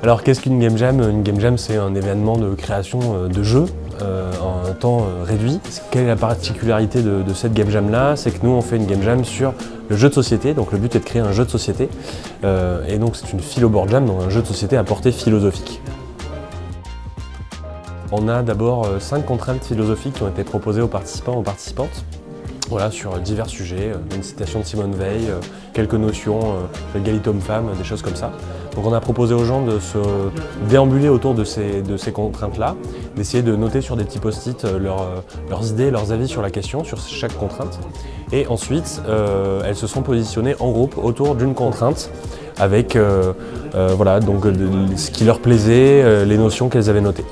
Alors qu'est-ce qu'une game jam? Une game jam, c'est un événement de création de jeux en un temps réduit. Quelle est la particularité de cette game jam là? C'est que nous on fait une game jam sur le jeu de société, donc le but est de créer un jeu de société et donc c'est une philo-board jam, donc un jeu de société à portée philosophique. On a d'abord 5 contraintes philosophiques qui ont été proposées aux participants, aux participantes. Voilà, sur divers sujets, une citation de Simone Veil, quelques notions d'égalité homme-femme, des choses comme ça. Donc on a proposé aux gens de se déambuler autour de ces contraintes-là, d'essayer de noter sur des petits post-it leurs idées, leurs avis sur la question, sur chaque contrainte. Et ensuite, elles se sont positionnées en groupe autour d'une contrainte avec voilà, donc, ce qui leur plaisait, les notions qu'elles avaient notées.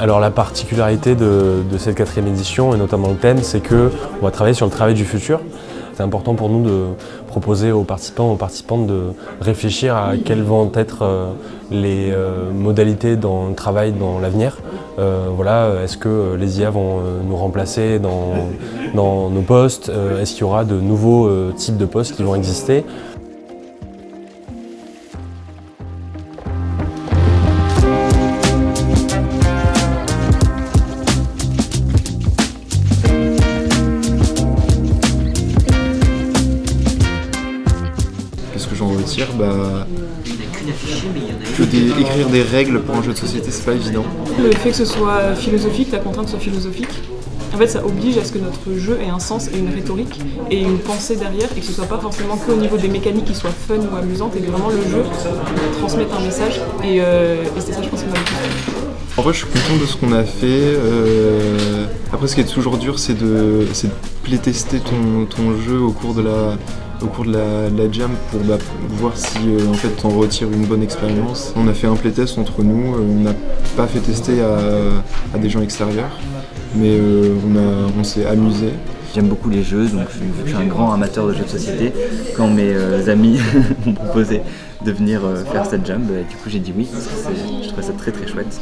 Alors la particularité de cette 4e édition, et notamment le thème, c'est qu'on va travailler sur le travail du futur. C'est important pour nous de proposer aux participants, aux participantes de réfléchir à quelles vont être les modalités dans le travail dans l'avenir. Voilà, est-ce que les IA vont nous remplacer dans nos postes? Est-ce qu'il y aura de nouveaux types de postes qui vont exister? Qu'est-ce que j'en retire? Écrire des règles pour un jeu de société, c'est pas évident. Le fait que ce soit philosophique, la contrainte soit philosophique, en fait ça oblige à ce que notre jeu ait un sens et une rhétorique et une pensée derrière et que ce soit pas forcément qu'au niveau des mécaniques qui soient fun ou amusantes et que vraiment le jeu transmette un message et c'est ça je pense qu'on a le plus fait. En vrai je suis content de ce qu'on a fait. Après ce qui est toujours dur c'est de playtester ton jeu au cours de la jam pour voir si en fait t'en retires une bonne expérience. On a fait un playtest entre nous, on n'a pas fait tester à des gens extérieurs, mais on s'est amusé. J'aime beaucoup les jeux, donc je suis un grand amateur de jeux de société. Quand mes amis m'ont proposé de venir faire cette jam, du coup j'ai dit oui, parce que je trouvais ça très très chouette.